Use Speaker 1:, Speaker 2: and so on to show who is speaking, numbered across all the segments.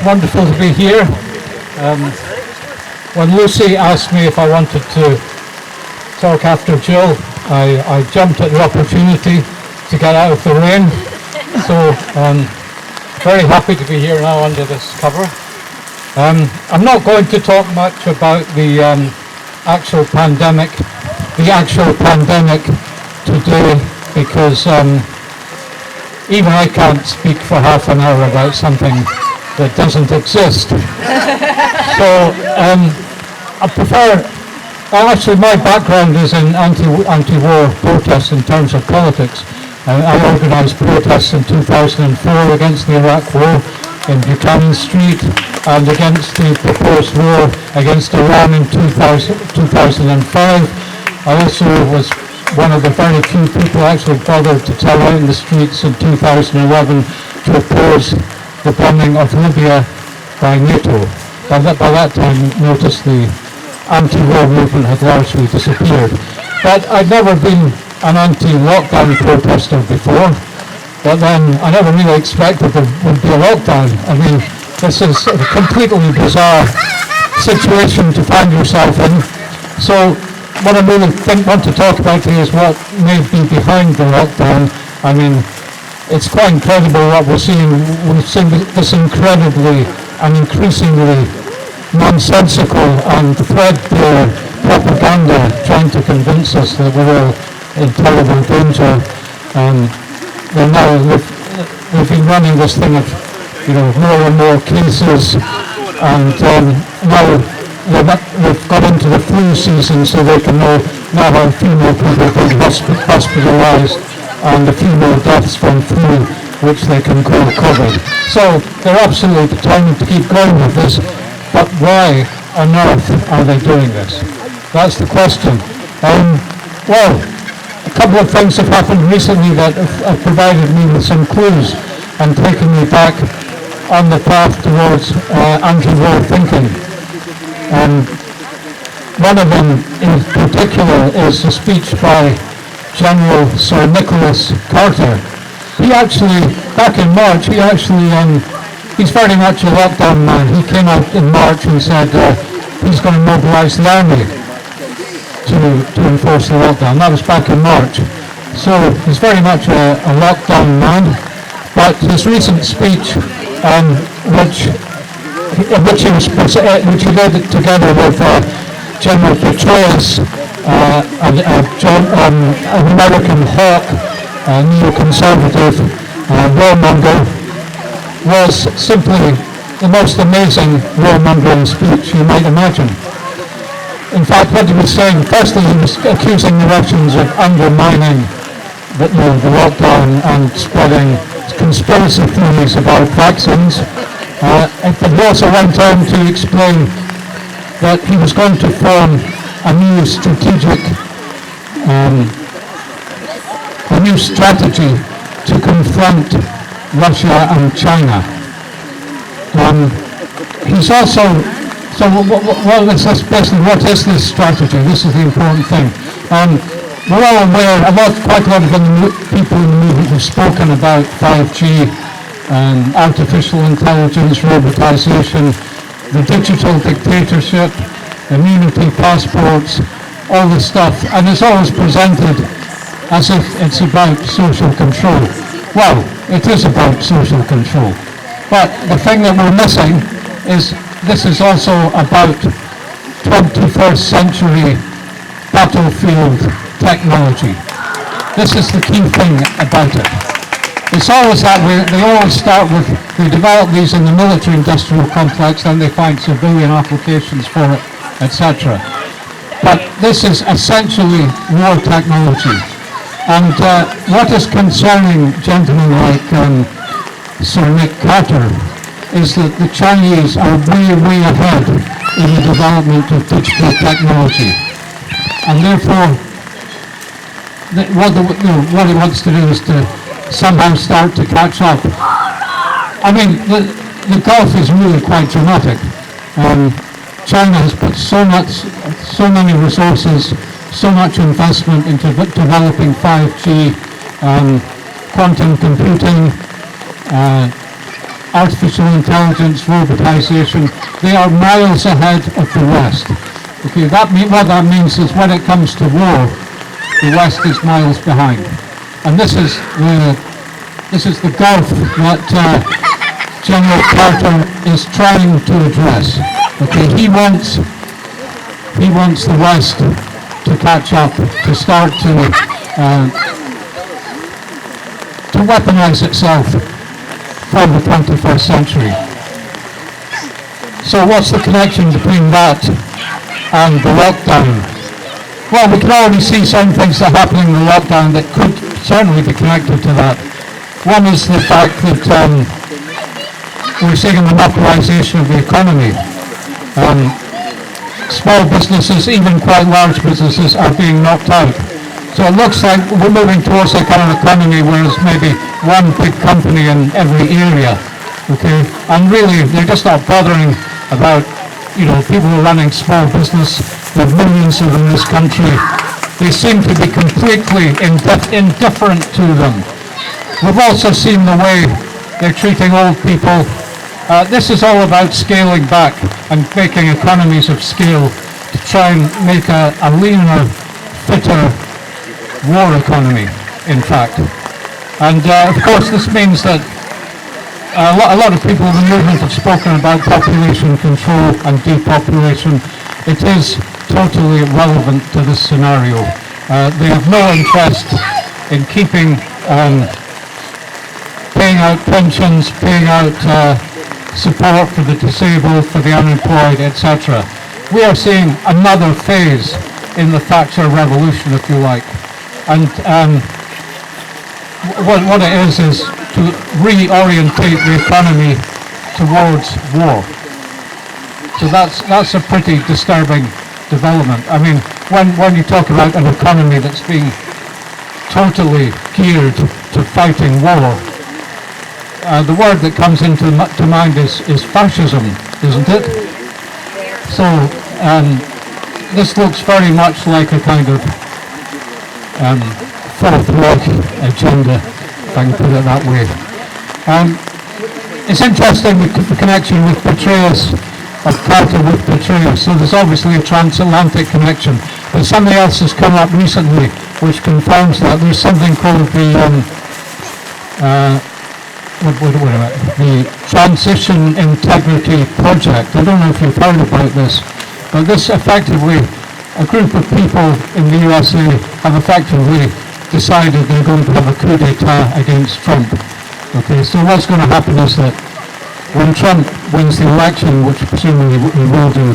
Speaker 1: wonderful to be here. When Lucy asked me if I wanted to talk after Jill, I jumped at the opportunity to get out of the rain. So very happy to be here now under this cover. I'm not going to talk much about the actual pandemic today, because even I can't speak for half an hour about something that doesn't exist. So I prefer, actually my background is in anti-war protests in terms of politics. I organised protests in 2004 against the Iraq War in Buchanan Street and against the proposed war against Iran in 2005. I also was one of the very few people actually bothered to tell out in the streets in 2011 to oppose the bombing of Libya by NATO. By that time, notice the anti-war movement had largely disappeared. But I'd never been an anti-lockdown protester before, but then I never really expected there would be a lockdown. I mean, this is a completely bizarre situation to find yourself in. So what I really want to talk about today is what may be behind the lockdown. I mean, it's quite incredible what we're seeing. We've seen this incredibly and increasingly nonsensical and threadbare propaganda trying to convince us that we're all in terrible danger. Well, now we've been running this thing of, more and more cases, and now we've got into the flu season, so they can now have a few more people being hospitalised and a few more deaths from flu, which they can call COVID. So they're absolutely determined to keep going with this, but why on earth are they doing this? That's the question. Well, a couple of things have happened recently that have provided me with some clues and taken me back on the path towards anti-war thinking. One of them in particular is a speech by General Sir Nicholas Carter. He actually, back in March, he's very much a lockdown man. He came out in March and said he's going to mobilise the army to enforce the lockdown. That was back in March. So he's very much a lockdown man. But his recent speech, which he led together with General Petraeus, an American hawk, a neoconservative warmonger, was simply the most amazing warmongering speech you might imagine. In fact, what he was saying, firstly, he was accusing the Russians of undermining the lockdown and spreading conspiracy theories about vaccines. But he also went on to explain that he was going to form a new strategy to confront Russia and China. He's also, what is this strategy? This is the important thing. We're all aware, quite a lot of people in the movement have spoken about 5G, artificial intelligence, robotisation, the digital dictatorship, immunity passports, all this stuff, and it's always presented as if it's about social control. Well, it is about social control, but the thing that we're missing is this is also about 21st century battlefield technology. This is the key thing about it. It's always that way. They always start with, they develop these in the military-industrial complex, then they find civilian applications for it, etc. But this is essentially war technology. And what is concerning gentlemen like Sir Nick Carter is that the Chinese are way ahead in the development of digital technology. And therefore, what he wants to do is to somehow start to catch up. I mean, the gulf is really quite dramatic. China has put so many resources, so much investment into developing 5G, quantum computing, artificial intelligence, robotization, they are miles ahead of the West. Okay, what that means is when it comes to war, the West is miles behind. And this is the gulf that General Carter is trying to address. Okay, he wants the West to catch up, to start to weaponize itself from the 21st century. So what's the connection between that and the lockdown? Well, we can already see some things that are happening in the lockdown that could certainly be connected to that. One is the fact that we're seeing a monopolization of the economy. Small businesses, even quite large businesses, are being knocked out. So it looks like we're moving towards a kind of economy where there's maybe one big company in every area, okay? And really, they're just not bothering about, people who are running small business. There are millions of them in this country. They seem to be completely indifferent to them. We've also seen the way they're treating old people. This is all about scaling back and making economies of scale to try and make a leaner, fitter war economy, in fact. And of course this means that a lot of people in the movement have spoken about population control and depopulation. It is totally irrelevant to this scenario. They have no interest in keeping paying out pensions, paying out support for the disabled, for the unemployed, etc. We are seeing another phase in the Thatcher revolution, if you like. And what it is to reorientate the economy towards war. So that's a pretty disturbing development. I mean, when you talk about an economy that's being totally geared to fighting war, the word that comes into mind is fascism, isn't it? So this looks very much like a kind of Fourth Reich agenda, if I can put it that way. It's interesting the connection with Petraeus, of Carter with Petraeus. So there's obviously a transatlantic connection. But something else has come up recently which confirms that. There's something called the Transition Integrity Project. I don't know if you've heard about this, but this effectively, a group of people in the USA have effectively decided they're going to have a coup d'etat against Trump. Okay, so what's going to happen is that when Trump wins the election, which presumably he will do,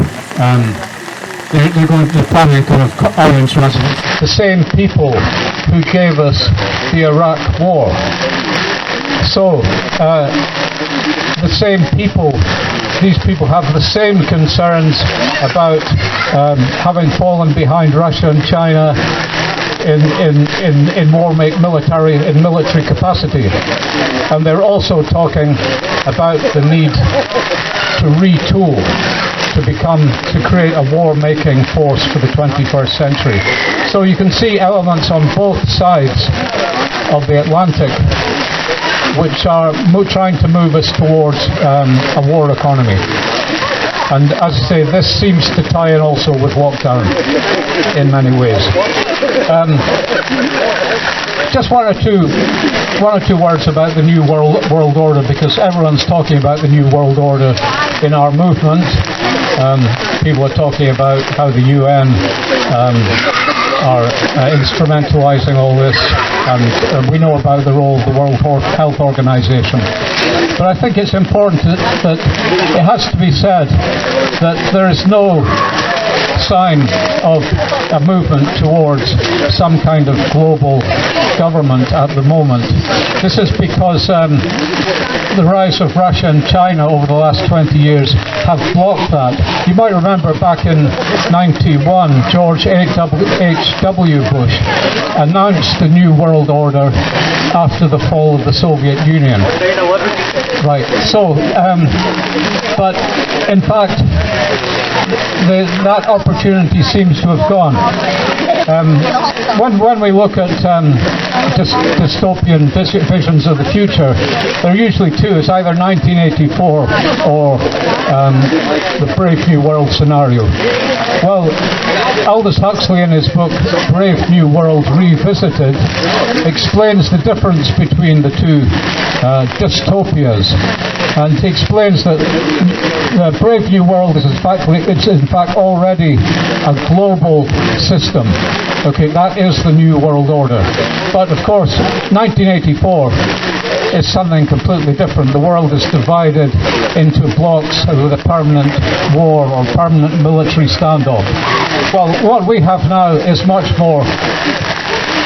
Speaker 1: they're going to plan a kind of orange revolution. The same people who gave us the Iraq War. So, the same people, these people have the same concerns about having fallen behind Russia and China in military capacity. And they're also talking about the need to retool, to create a war-making force for the 21st century. So you can see elements on both sides of the Atlantic which are trying to move us towards a war economy. And as I say, this seems to tie in also with lockdown in many ways. Just one or two words about the new world order, because everyone's talking about the new world order in our movement. People are talking about how the UN are instrumentalizing all this, and we know about the role of the World Health Organization. But I think it's important that it has to be said that there is no sign of a movement towards some kind of global government at the moment. This is because the rise of Russia and China over the last 20 years have blocked that. You might remember back in '91, George H.W. Bush announced the New World Order after the fall of the Soviet Union. Right, so, but in fact, that opportunity seems to have gone. When we look at dystopian visions of the future, there are usually two. It's either 1984 or the Brave New World scenario. Well, Aldous Huxley in his book Brave New World Revisited explains the difference between the two dystopias, and he explains that the Brave New World is in fact already a global system. Okay, that is the New World Order. But of course, 1984 is something completely different. The world is divided into blocks with a permanent war or permanent military standoff. Well, what we have now is much more.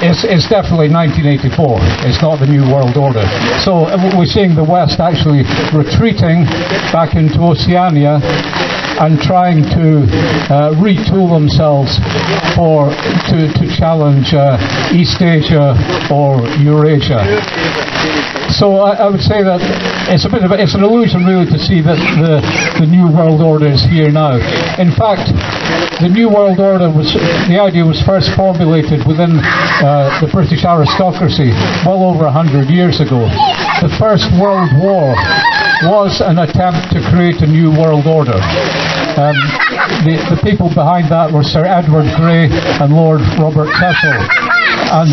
Speaker 1: It's definitely 1984. It's not the New World Order. So we're seeing the West actually retreating back into Oceania and trying to retool themselves to challenge East Asia or Eurasia. So I would say that it's an illusion really to see that the New World Order is here now. In fact, the New World Order the idea was first formulated within the British aristocracy well over 100 years ago. The First World War was an attempt to create a New World Order. The people behind that were Sir Edward Grey and Lord Robert Cecil, and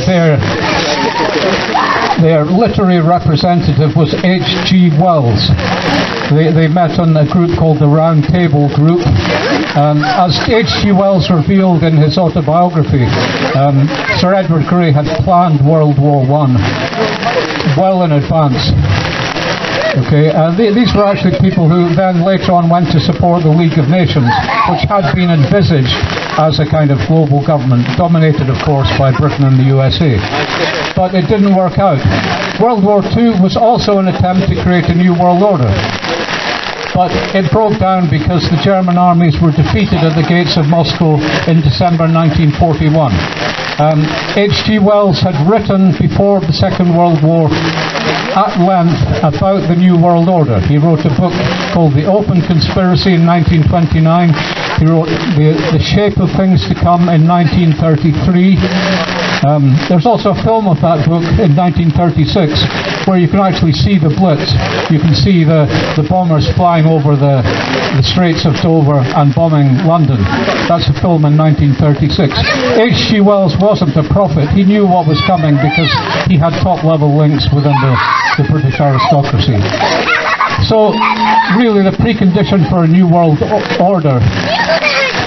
Speaker 1: their literary representative was H.G. Wells. They met on a group called the Round Table Group. As H.G. Wells revealed in his autobiography, Sir Edward Grey had planned World War I well in advance. Okay, these were actually people who then later on went to support the League of Nations, which had been envisaged as a kind of global government, dominated of course by Britain and the USA. But it didn't work out. World War II was also an attempt to create a new world order. But it broke down because the German armies were defeated at the gates of Moscow in December 1941. H.G. Wells had written before the Second World War at length about the New World Order. He wrote a book called The Open Conspiracy in 1929. He wrote The Shape of Things to Come in 1933. There's also a film of that book in 1936 where you can actually see the Blitz. You can see the bombers flying over the Straits of Dover and bombing London. That's a film in 1936. H.G. Wells wasn't a prophet. He knew what was coming because he had top-level links within the British aristocracy. So, really, the precondition for a new world order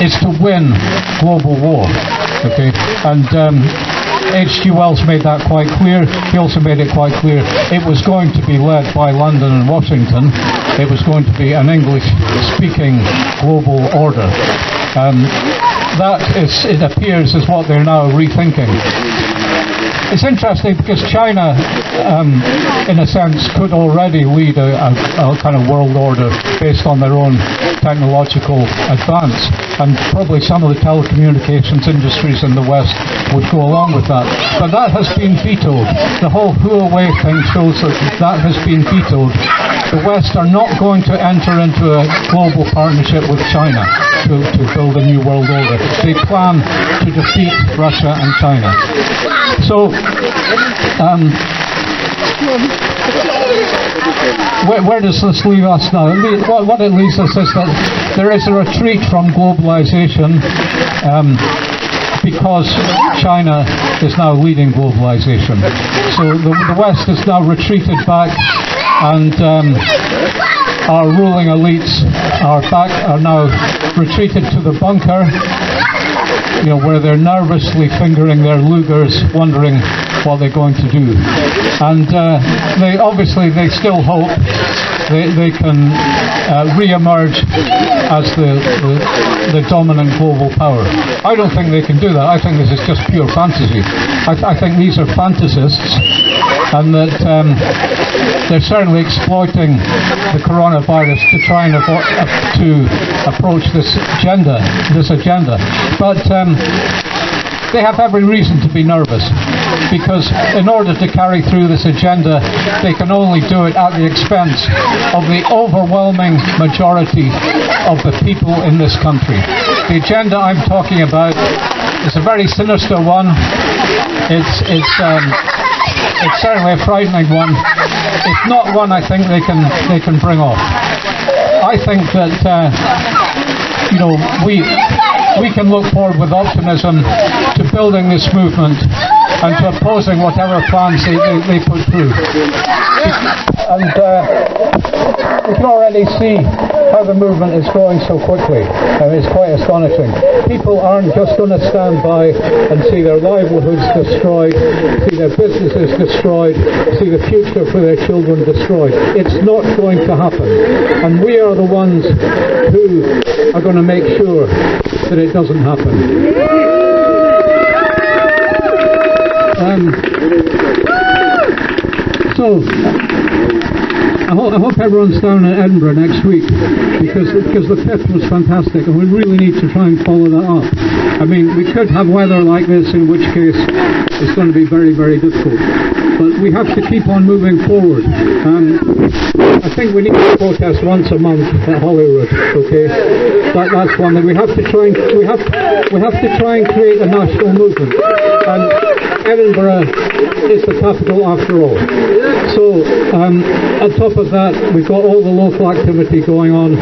Speaker 1: is to win global war. Okay, and H.G. Wells made that quite clear. He also made it quite clear it was going to be led by London and Washington. It was going to be an English-speaking global order. That it appears, is what they're now rethinking. It's interesting because China, in a sense, could already lead a kind of world order based on their own technological advance, and probably some of the telecommunications industries in the West would go along with that. But that has been vetoed. The whole Huawei thing shows that has been vetoed. The West are not going to enter into a global partnership with China to build a new world order. They plan to defeat Russia and China. So, where does this leave us now? What it leaves us is that there is a retreat from globalization because China is now leading globalization. So the West has now retreated back, and our ruling elites are now retreated to the bunker, where they're nervously fingering their Lugers, wondering what they're going to do. And they still hope they can re-emerge as the dominant global power. I don't think they can do that. I think this is just pure fantasy. I think these are fantasists, and that they're certainly exploiting the coronavirus to try and to approach this agenda. But they have every reason to be nervous, because in order to carry through this agenda, they can only do it at the expense of the overwhelming majority of the people in this country. The agenda I'm talking about is a very sinister one. It's it's certainly a frightening one. It's not one I think they can bring off. I think that we can look forward with optimism to building this movement and to opposing whatever plans they put through. And we can already see how the movement is growing so quickly. It's quite astonishing. People aren't just going to stand by and see their livelihoods destroyed, see their businesses destroyed, see the future for their children destroyed. It's not going to happen. And we are the ones who are going to make sure that it doesn't happen. So I hope everyone's down in Edinburgh next week because the 5th was fantastic and we really need to try and follow that up. I mean, we could have weather like this, in which case it's going to be very, very difficult. But we have to keep on moving forward. I think we need to protest once a month at Holyrood. Okay, that's one thing. We have to try and create a national movement. And Edinburgh is the capital after all. So on top of that, we've got all the local activity going on.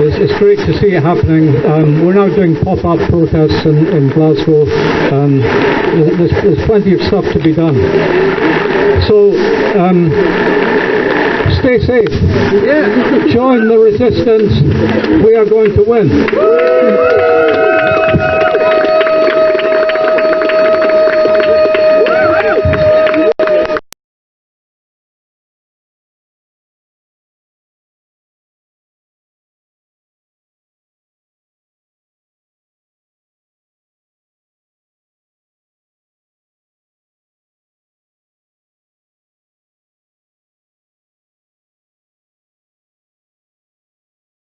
Speaker 1: It's great to see it happening. We're now doing pop-up protests in Glasgow. There's plenty of stuff to be done. So stay safe. Join the resistance. We are going to win.